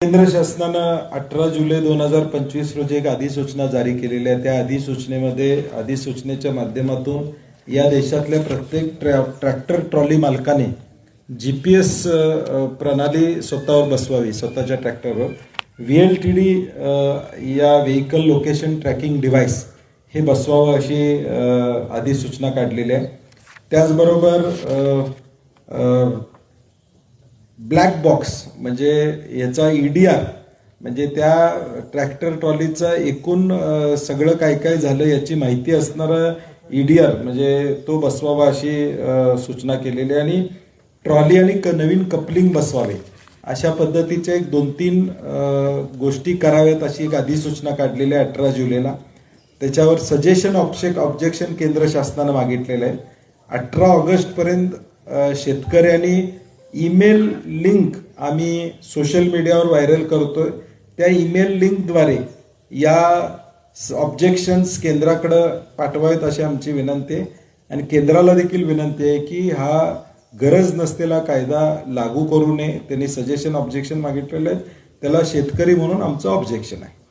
केंद्र शासनानं 18 जुलै 2025 रोजी एक अधिसूचना जारी केलेली आहे। त्या अधिसूचनेच्या माध्यमातून या देशातल्या प्रत्येक ट्रॅक्टर ट्रॉली मालकाने GPS प्रणाली स्वतःवर बसवावी, स्वतःच्या ट्रॅक्टरवर। VLTD या व्हेकल लोकेशन ट्रॅकिंग डिव्हाइस हे बसवावं अशी अधिसूचना काढलेली आहे। त्याचबरोबर ब्लॅक बॉक्स म्हणजे याचा EDR म्हणजे त्या ट्रॅक्टर ट्रॉलीचा एकूण सगळं काय काय झालं याची माहिती असणारा EDR म्हणजे तो बसवावा अशी सूचना केलेली आहे। आणि ट्रॉली आणि नवीन कपलिंग बसवावे अशा पद्धतीचे 2-3 गोष्टी कराव्यात अशी एक अधिसूचना काढलेली आहे 18 जुलैला। त्याच्यावर सजेशन ऑब्जेक्शन केंद्र शासनानं मागितलेलं आहे। 18 ऑगस्ट पर्यंत शेतकऱ्यांनी ईमेल लिंक आम्ही सोशल मीडियावर व्हायरल करतोय, त्या ईमेल लिंकद्वारे या ऑब्जेक्शन्स केंद्राकडे पाठवावेत अशी आमची विनंती आहे। आणि केंद्राला देखील विनंती आहे की हा गरज नसलेला कायदा लागू करू नये। त्यांनी सजेशन ऑब्जेक्शन मागितलेलं आहे, त्याला शेतकरी म्हणून आमचं ऑब्जेक्शन आहे।